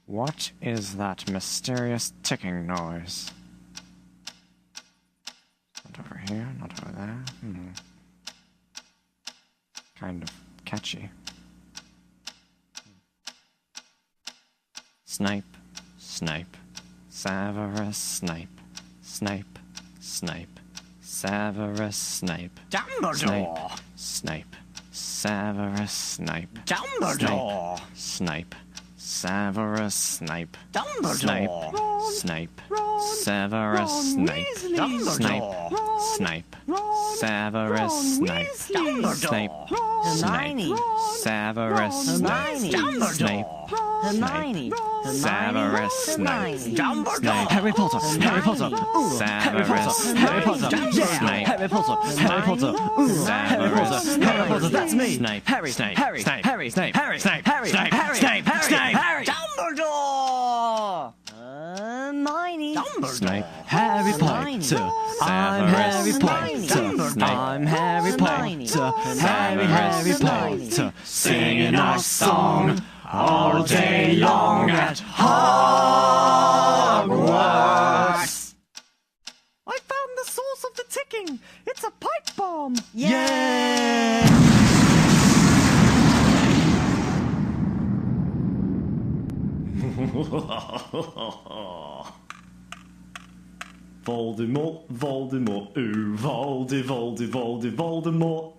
What is that mysterious ticking noise? Not over here, not over there. Kind of catchy. Snipe, snipe, Severus Snape, Snape, Snape, Severus Snape, Dumbledore! Snape, Severus Snape, Dumbledore! Snape, Severus Snape, Dumbledore! Snape, Severus Snape, Dumbledore! Snape, Severus Snape, Snape, Hermione! Severus Snape, Snape, Hermione! Severus Snape, Dumbledore! Harry Potter, Harry Potter, Severus, Harry Potter, Snape, Harry Potter, Harry Potter, Severus, Harry Potter, that's me, Snape, Harry, Snape, Harry, Snape, Harry, Snape, Harry, Snape, Harry, Snape, Snape, Snape, Harry, Dumbledore! Hermione! Snape, Harry Potter, I'm Harry Potter, I'm Harry Potter, Harry Potter, singing our song all day long at Hogwarts. I found the source of the ticking. It's a pipe bomb. Yeah! Voldemort, Voldemort, ooh, Voldemort.